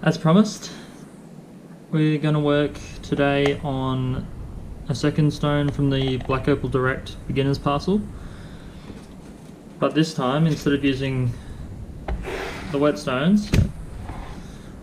As promised, we're going to work today on a second stone from the Black Opal Direct beginner's parcel, but this time instead of using the wet stones,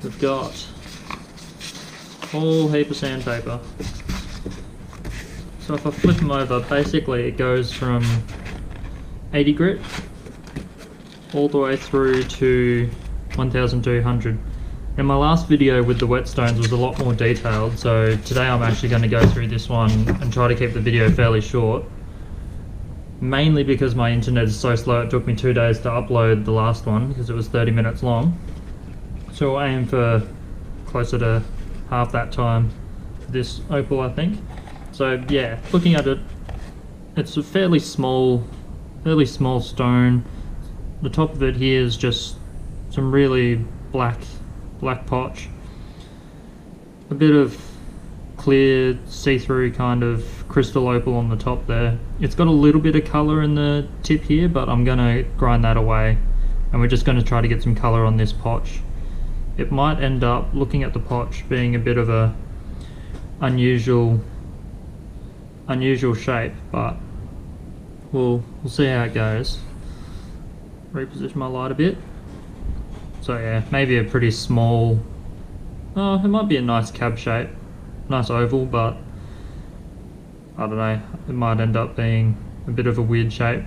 we've got a whole heap of sandpaper. So if I flip them over, basically it goes from 80 grit all the way through to 1200. And my last video with the wet stones was a lot more detailed, so today I'm actually going to go through this one and try to keep the video fairly short. Mainly because my internet is so slow, it took me 2 days to upload the last one because it was 30 minutes long. So I aim for closer to half that time for this opal, I think. So yeah, looking at it, it's a fairly small stone. The top of it here is just some really black potch, a bit of clear see-through kind of crystal opal on the top there. It's got a little bit of colour in the tip here, but I'm going to grind that away and we're just going to try to get some colour on this potch. It might end up, looking at the potch, being a bit of a unusual shape, but we'll see how it goes. Reposition my light a bit. So yeah, maybe a pretty small, it might be a nice cab shape, nice oval, but I don't know, it might end up being a bit of a weird shape.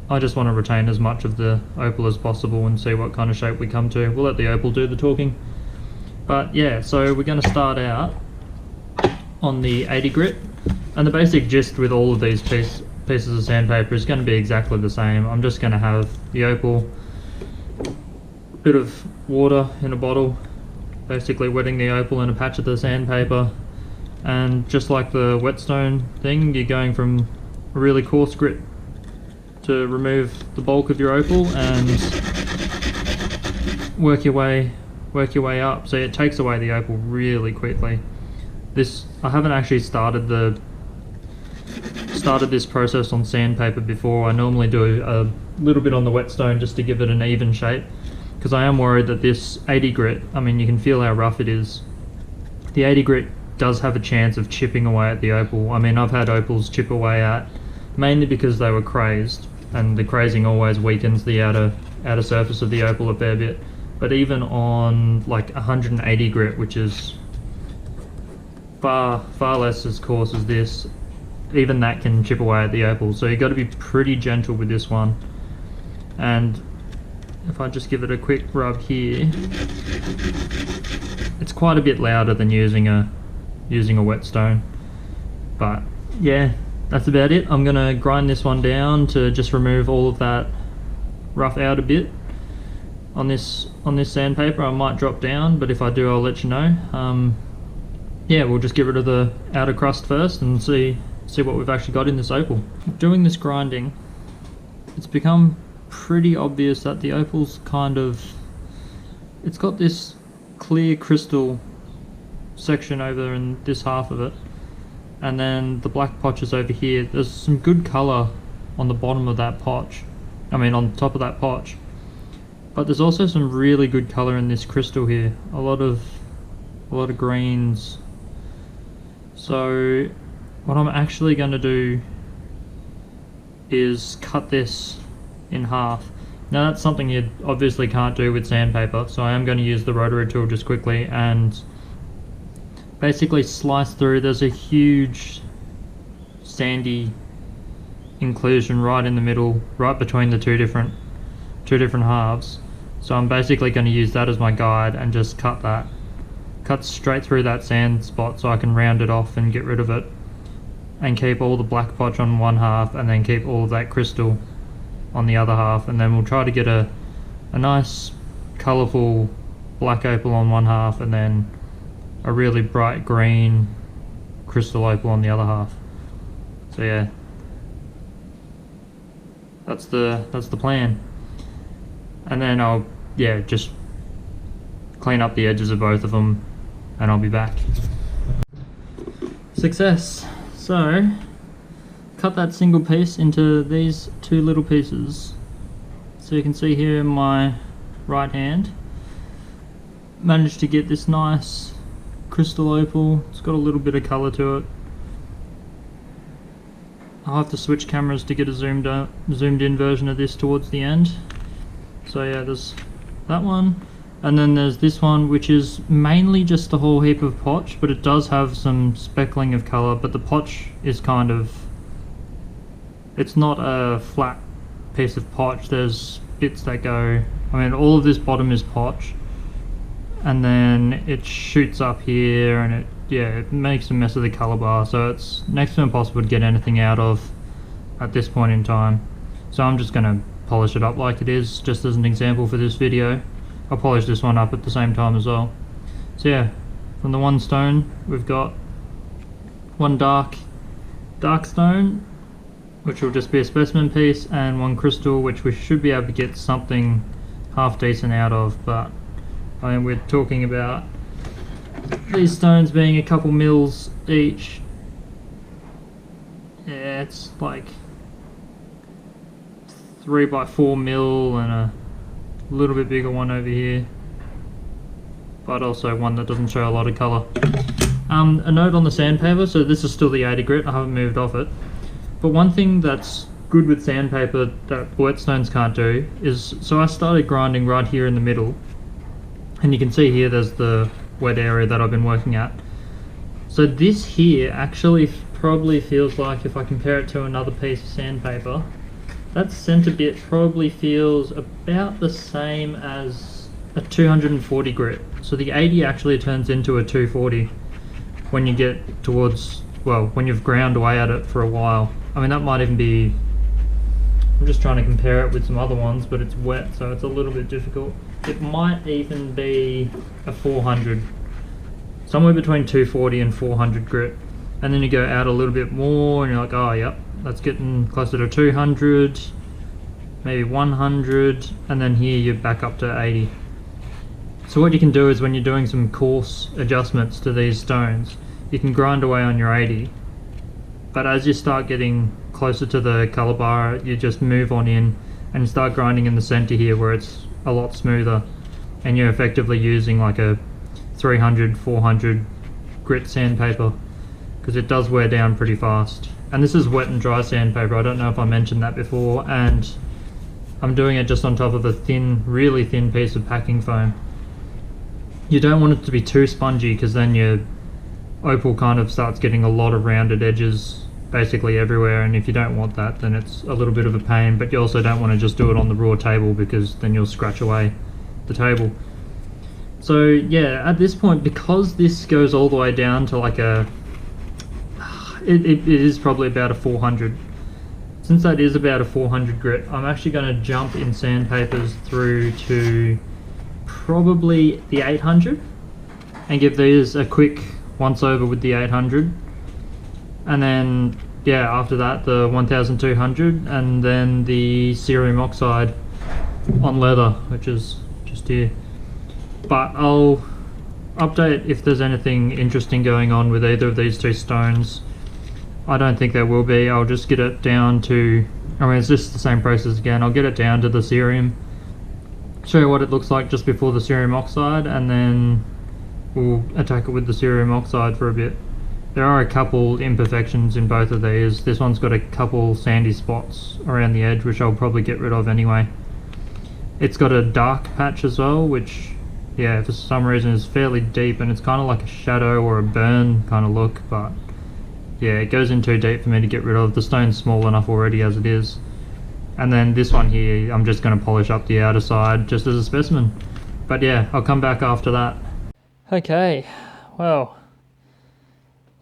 I just want to retain as much of the opal as possible and see what kind of shape we come to. We'll let the opal do the talking. But yeah, so we're going to start out on the 80 grit, and the basic gist with all of these pieces of sandpaper is going to be exactly the same. I'm just going to have the opal, bit of water in a bottle, basically wetting the opal in a patch of the sandpaper, and just like the whetstone thing, you're going from a really coarse grit to remove the bulk of your opal and work your way up. So it takes away the opal really quickly. I haven't actually started this process on sandpaper before. I normally do a little bit on the whetstone just to give it an even shape, because I am worried that this 80 grit, I mean, you can feel how rough it is. The 80 grit does have a chance of chipping away at the opal. I mean, I've had opals chip away at, mainly because they were crazed, and the crazing always weakens the outer surface of the opal a fair bit. But even on like 180 grit, which is far less as coarse as this, even that can chip away at the opal. So you've got to be pretty gentle with this one. And if I just give it a quick rub here, it's quite a bit louder than using a whetstone. But yeah, that's about it. I'm gonna grind this one down to just remove all of that rough outer bit on this sandpaper. I might drop down, but if I do, I'll let you know. Yeah, we'll just get rid of the outer crust first and see what we've actually got in this opal. Doing this grinding, it's become pretty obvious that the opal's it's got this clear crystal section over in this half of it, and then the black potch is over here. There's some good colour on the bottom of that potch, on top of that potch, but there's also some really good colour in this crystal here, a lot of greens. So what I'm actually going to do is cut this in half. Now that's something you obviously can't do with sandpaper, so I am going to use the rotary tool just quickly and basically slice through. There's a huge sandy inclusion right in the middle, right between the two different halves. So I'm basically going to use that as my guide and just cut straight through that sand spot so I can round it off and get rid of it, and keep all the black potch on one half and then keep all of that crystal on the other half, and then we'll try to get a nice colourful black opal on one half and then a really bright green crystal opal on the other half. So yeah, that's the plan. And then I'll just clean up the edges of both of them and I'll be back. Success! So cut that single piece into these two little pieces. So you can see here in my right hand, managed to get this nice crystal opal. It's got a little bit of colour to it. I'll have to switch cameras to get a zoomed in version of this towards the end. So yeah, there's that one, and then there's this one, which is mainly just a whole heap of potch, but it does have some speckling of colour, but the potch is kind of, it's not a flat piece of potch. There's bits that go, I mean, all of this bottom is potch, and then it shoots up here, and it makes a mess of the colour bar, so it's next to impossible to get anything out of at this point in time. So I'm just going to polish it up like it is, just as an example for this video. I'll polish this one up at the same time as well. So yeah, from the one stone we've got one dark stone, which will just be a specimen piece, and one crystal, which we should be able to get something half decent out of, but I mean, we're talking about these stones being a couple mils each. Yeah, it's like 3 by 4 mil, and a little bit bigger one over here, but also one that doesn't show a lot of colour. A note on the sandpaper, so this is still the 80 grit, I haven't moved off it, but one thing that's good with sandpaper that whetstones can't do is, so I started grinding right here in the middle, and you can see here there's the wet area that I've been working at. So this here actually probably feels like, if I compare it to another piece of sandpaper, that center bit probably feels about the same as a 240 grit. So the 80 actually turns into a 240 when you get towards, well, when you've ground away at it for a while. I mean, that might even be, I'm just trying to compare it with some other ones, but it's wet, so it's a little bit difficult. It might even be a 400, somewhere between 240 and 400 grit. And then you go out a little bit more and you're like, oh yep, that's getting closer to 200, maybe 100, and then here you're back up to 80. So what you can do is, when you're doing some coarse adjustments to these stones, you can grind away on your 80, but as you start getting closer to the colour bar, you just move on in and start grinding in the centre here where it's a lot smoother, and you're effectively using like a 300, 400 grit sandpaper, because it does wear down pretty fast. And this is wet and dry sandpaper, I don't know if I mentioned that before, and I'm doing it just on top of a thin, really thin piece of packing foam. You don't want it to be too spongy, because then your opal kind of starts getting a lot of rounded edges basically everywhere, and if you don't want that, then it's a little bit of a pain. But you also don't want to just do it on the raw table, because then you'll scratch away the table. So yeah, at this point, because this goes all the way down to like a, it is probably about a 400. Since that is about a 400 grit, I'm actually going to jump in sandpapers through to probably the 800 and give these a quick once over with the 800, and then yeah, after that the 1200, and then the cerium oxide on leather, which is just here. But I'll update if there's anything interesting going on with either of these two stones. I don't think there will be. I'll just get it down to, I mean, it's just the same process again. I'll get it down to the cerium, show you what it looks like just before the cerium oxide, and then we'll attack it with the cerium oxide for a bit. There are a couple imperfections in both of these. This one's got a couple sandy spots around the edge, which I'll probably get rid of anyway. It's got a dark patch as well, which, yeah, for some reason is fairly deep, and it's kind of like a shadow or a burn kind of look, but yeah, it goes in too deep for me to get rid of. The stone's small enough already as it is. And then this one here, I'm just going to polish up the outer side just as a specimen. But yeah, I'll come back after that. Okay, well,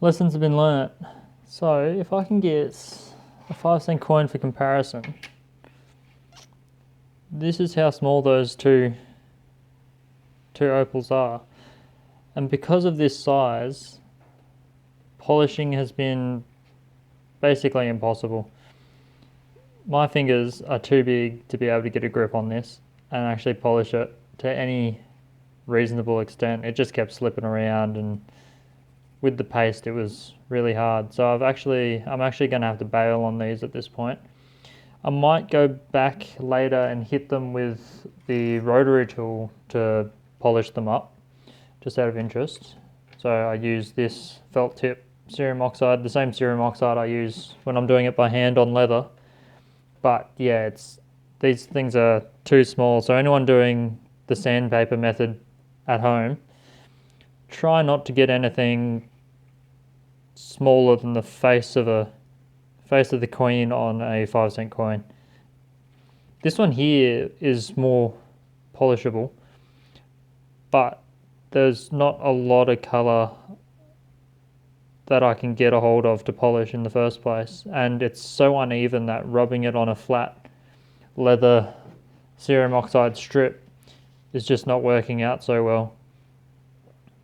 lessons have been learnt. So if I can get a 5-cent coin for comparison, this is how small those two opals are. And because of this size, polishing has been basically impossible. My fingers are too big to be able to get a grip on this and actually polish it to any reasonable extent. It just kept slipping around, and with the paste it was really hard. So I'm actually going to have to bail on these at this point. I might go back later and hit them with the rotary tool to polish them up, just out of interest. So I use this felt tip cerium oxide, the same cerium oxide I use when I'm doing it by hand on leather. But yeah, these things are too small. So anyone doing the sandpaper method at home, try not to get anything smaller than the face of the coin on a 5-cent coin. This one here is more polishable, but there's not a lot of colour that I can get a hold of to polish in the first place, and it's so uneven that rubbing it on a flat leather cerium oxide strip is just not working out so well.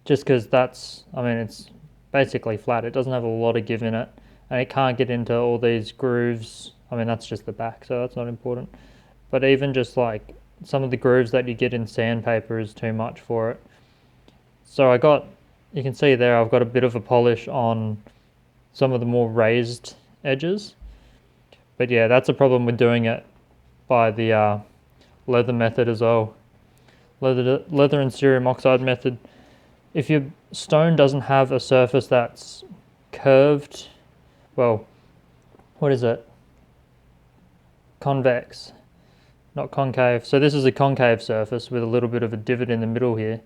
Just because it's basically flat. It doesn't have a lot of give in it, and it can't get into all these grooves. I mean, that's just the back, so that's not important. But even just like some of the grooves that you get in sandpaper is too much for it. So you can see there, I've got a bit of a polish on some of the more raised edges. But yeah, that's a problem with doing it by the leather method as well. Leather and cerium oxide method. If your stone doesn't have a surface that's curved, well, what is it? Convex, not concave. So this is a concave surface with a little bit of a divot in the middle here.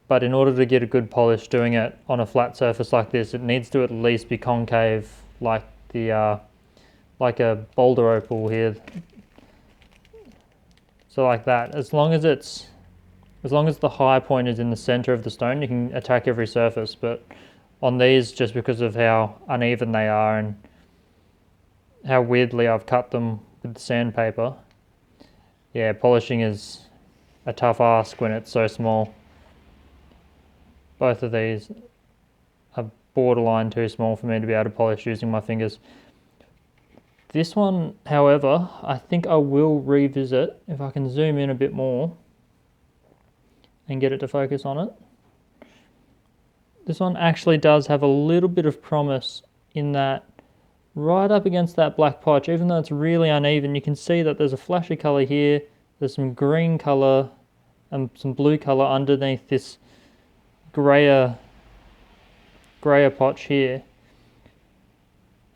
But in order to get a good polish doing it on a flat surface like this, it needs to at least be concave, like like a boulder opal here. So like that. As long as the high point is in the center of the stone, you can attack every surface. But on these, just because of how uneven they are and how weirdly I've cut them with the sandpaper, yeah, polishing is a tough ask when it's so small. Both of these are borderline too small for me to be able to polish using my fingers. This one, however, I think I will revisit if I can zoom in a bit more and get it to focus on it. This one actually does have a little bit of promise in that right up against that black potch, even though it's really uneven, you can see that there's a flash of colour here, there's some green colour and some blue colour underneath this grayer potch here,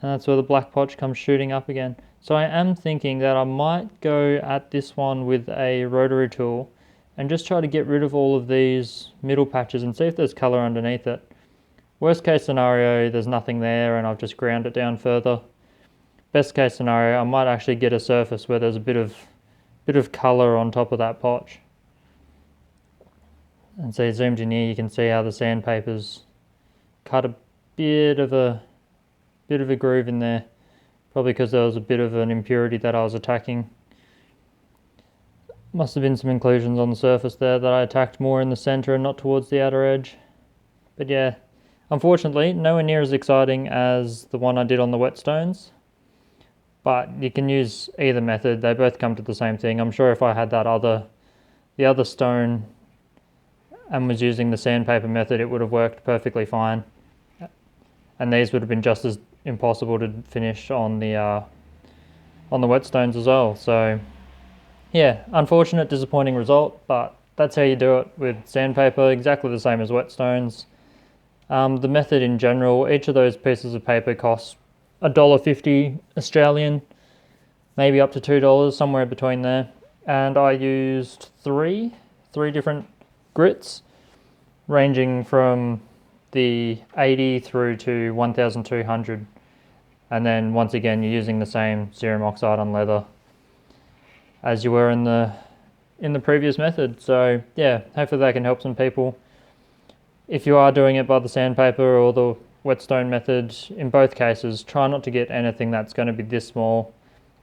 and that's where the black potch comes shooting up again. So I am thinking that I might go at this one with a rotary tool and just try to get rid of all of these middle patches and see if there's colour underneath it. Worst case scenario, there's nothing there and I've just ground it down further. Best case scenario, I might actually get a surface where there's a bit of colour on top of that potch. And so zoomed in here, you can see how the sandpaper's cut a bit of a groove in there, probably because there was a bit of an impurity that I was attacking. Must have been some inclusions on the surface there that I attacked more in the center and not towards the outer edge. But yeah, unfortunately, nowhere near as exciting as the one I did on the whetstones. But you can use either method, they both come to the same thing. I'm sure if I had the other stone and was using the sandpaper method, it would have worked perfectly fine. And these would have been just as impossible to finish on the whetstones as well. So yeah, unfortunate, disappointing result, but that's how you do it with sandpaper, exactly the same as whetstones. The method in general, each of those pieces of paper costs $1.50 Australian, maybe up to $2, somewhere between there. And I used three different grits, ranging from the 80 through to 1200. And then once again, you're using the same cerium oxide on leather as you were in the previous method. So yeah, hopefully that can help some people. If you are doing it by the sandpaper or the whetstone method, in both cases, try not to get anything that's going to be this small.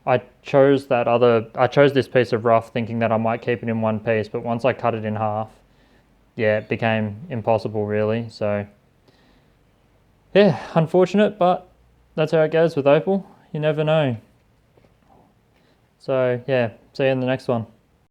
I chose this piece of rough thinking that I might keep it in one piece, but once I cut it in half, yeah, it became impossible really. So yeah, unfortunate, but that's how it goes with Opal. You never know. So yeah, see you in the next one.